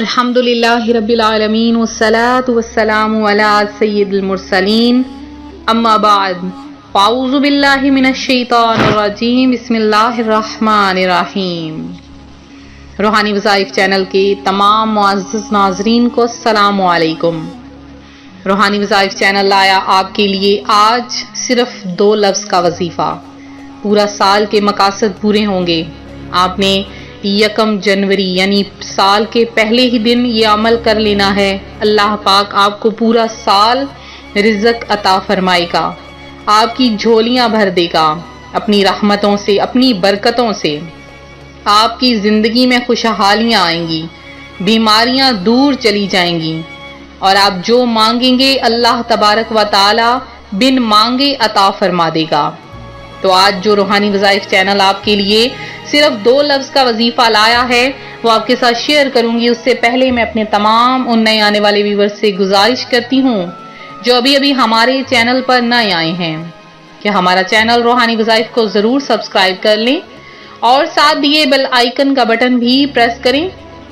الحمدللہ رب العالمین والصلاة والسلام علی سید المرسلین اما بعد اعوذ باللہ من الشیطان الرجیم بسم اللہ الرحمن الرحیم۔ روحانی وظائف چینل کے تمام معزز ناظرین کو السلام علیکم۔ روحانی وظائف چینل لایا آپ کے لیے آج صرف 2 لفظ کا وظیفہ۔ پورا سال کے مقاصد پورے ہوں گے۔ آپ نے 1 جنوری یعنی سال کے پہلے ہی دن یہ عمل کر لینا ہے۔ اللہ پاک آپ کو پورا سال رزق عطا فرمائے گا، آپ کی جھولیاں بھر دے گا اپنی رحمتوں سے، اپنی برکتوں سے۔ آپ کی زندگی میں خوشحالیاں آئیں گی، بیماریاں دور چلی جائیں گی، اور آپ جو مانگیں گے اللہ تبارک و تعالی بن مانگے عطا فرما دے گا۔ تو آج جو روحانی وظائف چینل آپ کے لیے صرف 2 لفظ کا وظیفہ لایا ہے وہ آپ کے ساتھ شیئر کروں گی۔ اس سے پہلے میں اپنے تمام ان نئے آنے والے ویورز سے گزارش کرتی ہوں جو ابھی ہمارے چینل پر نئے آئے ہیں کہ ہمارا چینل روحانی وظائف کو ضرور سبسکرائب کر لیں اور ساتھ دیے بیل آئیکن کا بٹن بھی پریس کریں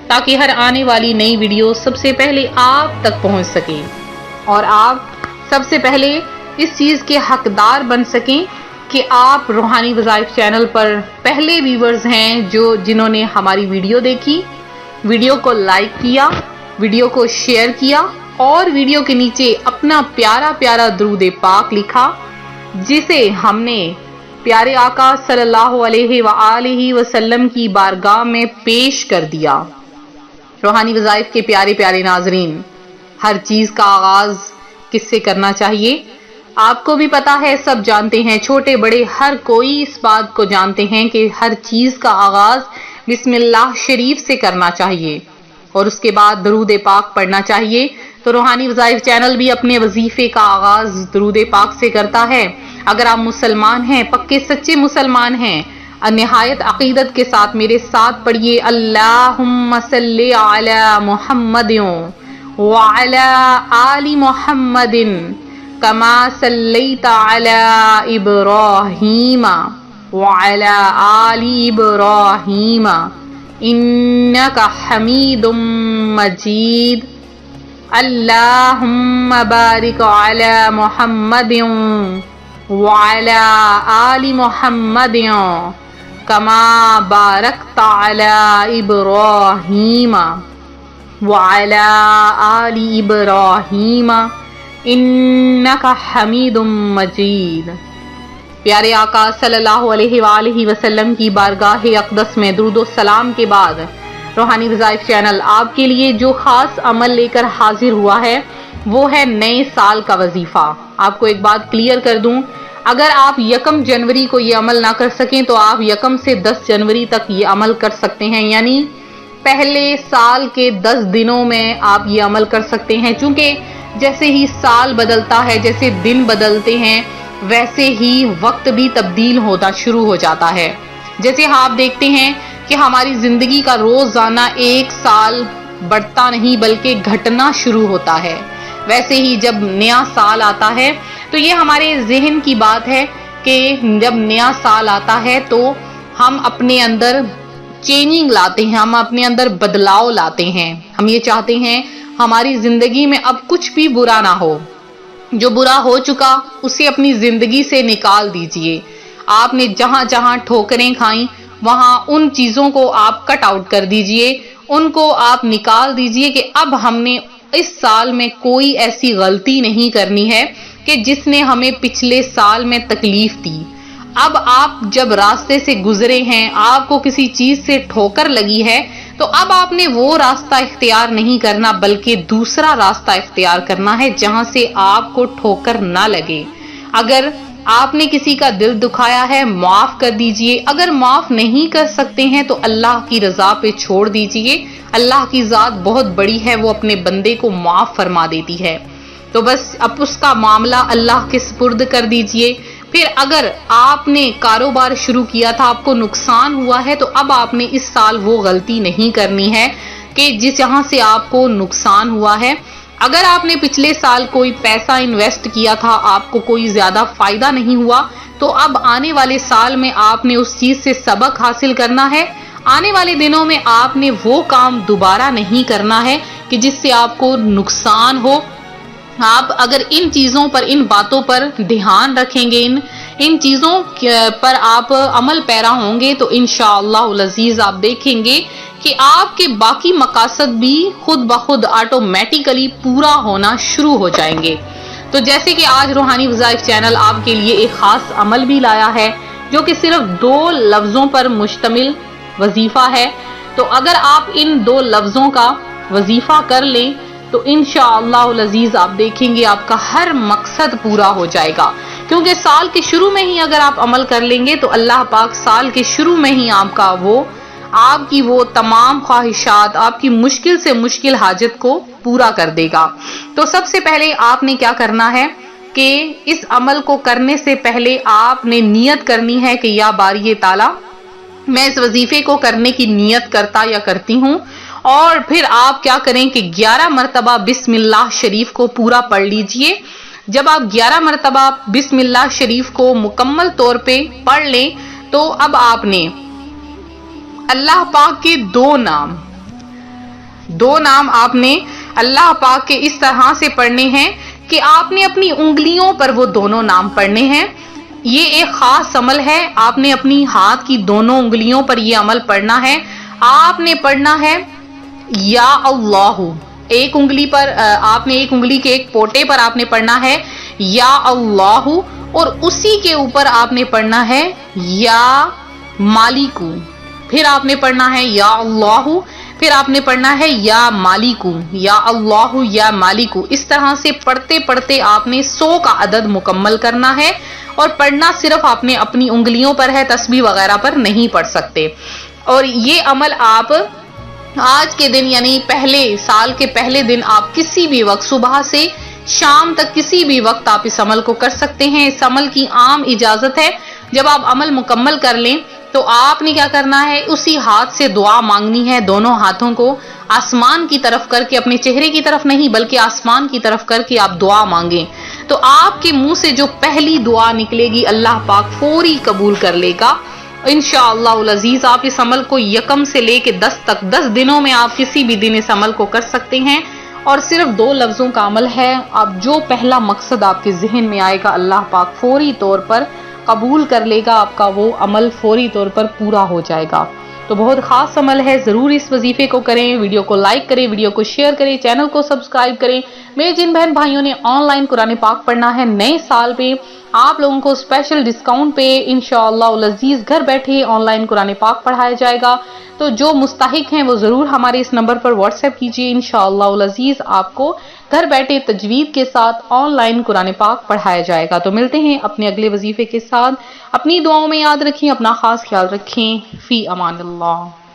تاکہ ہر آنے والی نئی ویڈیو سب سے پہلے آپ تک پہنچ سکے اور آپ سب سے پہلے اس چیز کے حقدار بن سکیں کہ آپ روحانی وظائف چینل پر پہلے ویورز ہیں جنہوں نے ہماری ویڈیو دیکھی، ویڈیو کو لائک کیا، ویڈیو کو شیئر کیا اور ویڈیو کے نیچے اپنا پیارا پیارا درود پاک لکھا جسے ہم نے پیارے آقا صلی اللہ علیہ وآلہ وسلم کی بارگاہ میں پیش کر دیا۔ روحانی وظائف کے پیارے پیارے ناظرین، ہر چیز کا آغاز کس سے کرنا چاہیے آپ کو بھی پتا ہے، سب جانتے ہیں، چھوٹے بڑے ہر کوئی اس بات کو جانتے ہیں کہ ہر چیز کا آغاز بسم اللہ شریف سے کرنا چاہیے اور اس کے بعد درود پاک پڑھنا چاہیے۔ تو روحانی وظائف چینل بھی اپنے وظیفے کا آغاز درود پاک سے کرتا ہے۔ اگر آپ مسلمان ہیں، پکے سچے مسلمان ہیں، نہایت عقیدت کے ساتھ میرے ساتھ پڑھیے اللہم صلی علی محمد وعلی آل محمد کما صلیت علی ابراہیم وعلی آل ابراہیم انک حمید مجید۔ اللہم بارک علی محمد وعلی آل محمد کما بارکت علی ابراہیم وعلی آل ابراہیم انک حمید مجید۔ پیارے آقا صلی اللہ علیہ وآلہ وسلم کی بارگاہ اقدس میں درود و سلام کے بعد روحانی وظائف چینل آپ کے لیے جو خاص عمل لے کر حاضر ہوا ہے وہ ہے نئے سال کا وظیفہ۔ آپ کو ایک بات کلیئر کر دوں، اگر آپ 1 جنوری کو یہ عمل نہ کر سکیں تو آپ 1 سے 10 جنوری تک یہ عمل کر سکتے ہیں، یعنی پہلے سال کے 10 دنوں میں آپ یہ عمل کر سکتے ہیں۔ چونکہ جیسے ہی سال بدلتا ہے، جیسے دن بدلتے ہیں، ویسے ہی وقت بھی تبدیل ہونا شروع ہو جاتا ہے۔ جیسے آپ دیکھتے ہیں کہ ہماری زندگی کا روزانہ 1 سال بڑھتا نہیں بلکہ گھٹنا شروع ہوتا ہے، ویسے ہی جب نیا سال آتا ہے تو یہ ہمارے ذہن کی بات ہے کہ جب نیا سال آتا ہے تو ہم اپنے اندر چینجنگ لاتے ہیں، ہم اپنے اندر بدلاؤ لاتے ہیں۔ ہم یہ چاہتے ہیں ہماری زندگی میں اب کچھ بھی برا نہ ہو، جو برا ہو چکا اسے اپنی زندگی سے نکال دیجئے۔ آپ نے جہاں جہاں ٹھوکریں کھائیں وہاں ان چیزوں کو آپ کٹ آؤٹ کر دیجئے، ان کو آپ نکال دیجئے کہ اب ہم نے اس سال میں کوئی ایسی غلطی نہیں کرنی ہے کہ جس نے ہمیں پچھلے سال میں تکلیف دی۔ اب آپ جب راستے سے گزرے ہیں، آپ کو کسی چیز سے ٹھوکر لگی ہے تو اب آپ نے وہ راستہ اختیار نہیں کرنا بلکہ دوسرا راستہ اختیار کرنا ہے جہاں سے آپ کو ٹھوکر نہ لگے۔ اگر آپ نے کسی کا دل دکھایا ہے معاف کر دیجئے، اگر معاف نہیں کر سکتے ہیں تو اللہ کی رضا پہ چھوڑ دیجئے۔ اللہ کی ذات بہت بڑی ہے، وہ اپنے بندے کو معاف فرما دیتی ہے۔ تو بس اب اس کا معاملہ اللہ کے سپرد کر دیجئے۔ پھر اگر آپ نے کاروبار شروع کیا تھا، آپ کو نقصان ہوا ہے، تو اب آپ نے اس سال وہ غلطی نہیں کرنی ہے کہ جہاں سے آپ کو نقصان ہوا ہے۔ اگر آپ نے پچھلے سال کوئی پیسہ انویسٹ کیا تھا، آپ کو کوئی زیادہ فائدہ نہیں ہوا، تو اب آنے والے سال میں آپ نے اس چیز سے سبق حاصل کرنا ہے، آنے والے دنوں میں آپ نے وہ کام دوبارہ نہیں کرنا ہے کہ جس سے آپ کو نقصان ہو. آپ اگر ان چیزوں پر، ان باتوں پر دھیان رکھیں گے، ان چیزوں پر آپ عمل پیرا ہوں گے، تو انشاءاللہ العزیز آپ دیکھیں گے کہ آپ کے باقی مقاصد بھی خود بخود آٹومیٹیکلی پورا ہونا شروع ہو جائیں گے. تو جیسے کہ آج روحانی وظائف چینل آپ کے لیے ایک خاص عمل بھی لایا ہے جو کہ صرف 2 لفظوں پر مشتمل وظیفہ ہے. تو اگر آپ ان 2 لفظوں کا وظیفہ کر لیں تو انشاءاللہ العزیز آپ دیکھیں گے آپ کا ہر مقصد پورا ہو جائے گا. کیونکہ سال کے شروع میں ہی اگر آپ عمل کر لیں گے تو اللہ پاک سال کے شروع میں ہی آپ کی وہ تمام خواہشات، آپ کی مشکل سے مشکل حاجت کو پورا کر دے گا. تو سب سے پہلے آپ نے کیا کرنا ہے کہ اس عمل کو کرنے سے پہلے آپ نے نیت کرنی ہے کہ یا باری تعالیٰ میں اس وظیفے کو کرنے کی نیت کرتا یا کرتی ہوں. اور پھر آپ کیا کریں کہ 11 مرتبہ بسم اللہ شریف کو پورا پڑھ لیجئے. جب آپ 11 مرتبہ بسم اللہ شریف کو مکمل طور پہ پڑھ لیں تو اب آپ نے اللہ پاک کے 2 نام آپ نے اللہ پاک کے اس طرح سے پڑھنے ہیں کہ آپ نے اپنی انگلیوں پر وہ دونوں نام پڑھنے ہیں. یہ ایک خاص عمل ہے. آپ نے اپنی ہاتھ کی دونوں انگلیوں پر یہ عمل پڑھنا ہے. آپ نے پڑھنا ہے یا اللہ. ایک انگلی پر آپ نے ایک انگلی کے ایک پوٹے پر آپ نے پڑھنا ہے یا اللہ، اور اسی کے اوپر آپ نے پڑھنا ہے یا مالکو. پھر آپ نے پڑھنا ہے یا اللہ، پھر آپ نے پڑھنا ہے یا مالکو، یا اللہ یا مالکو. اس طرح سے پڑھتے پڑھتے آپ نے 100 کا عدد مکمل کرنا ہے. اور پڑھنا صرف آپ نے اپنی انگلیوں پر ہے، تسبیح وغیرہ پر نہیں پڑھ سکتے. اور یہ عمل آپ آج کے دن یعنی سال کے پہلے دن آپ کسی بھی وقت صبح سے شام تک کسی بھی وقت آپ اس عمل کو کر سکتے ہیں. اس عمل کی عام اجازت ہے. جب آپ عمل مکمل کر لیں تو آپ نے کیا کرنا ہے، اسی ہاتھ سے دعا مانگنی ہے. دونوں ہاتھوں کو آسمان کی طرف کر کے، اپنے چہرے کی طرف نہیں بلکہ آسمان کی طرف کر کے آپ دعا مانگیں. تو آپ کے منہ سے جو پہلی دعا نکلے گی اللہ پاک فوری قبول کر لے گا انشاءاللہ العزیز. آپ اس عمل کو 1 سے لے کے 10 تک 10 دنوں میں آپ کسی بھی دن اس عمل کو کر سکتے ہیں. اور صرف 2 لفظوں کا عمل ہے. اب جو پہلا مقصد آپ کے ذہن میں آئے گا اللہ پاک فوری طور پر قبول کر لے گا. آپ کا وہ عمل فوری طور پر پورا ہو جائے گا. تو بہت خاص عمل ہے. ضرور اس وظیفے کو کریں. ویڈیو کو لائک کریں، ویڈیو کو شیئر کریں، چینل کو سبسکرائب کریں. میرے جن بہن بھائیوں نے آن لائن قرآن پاک پڑھنا ہے، نئے سال پہ آپ لوگوں کو اسپیشل ڈسکاؤنٹ پہ انشاءاللہ العزیز گھر بیٹھے آن لائن قرآن پاک پڑھایا جائے گا. تو جو مستحق ہیں وہ ضرور ہمارے اس نمبر پر واٹس ایپ کیجیے. انشاءاللہ العزیز آپ کو گھر بیٹھے تجوید کے ساتھ آن لائن قرآن پاک پڑھایا جائے گا. تو ملتے ہیں اپنے اگلے وظیفے کے ساتھ. اپنی دعاؤں میں یاد رکھیں، اپنا خاص خیال رکھیں. فی امان اللہ.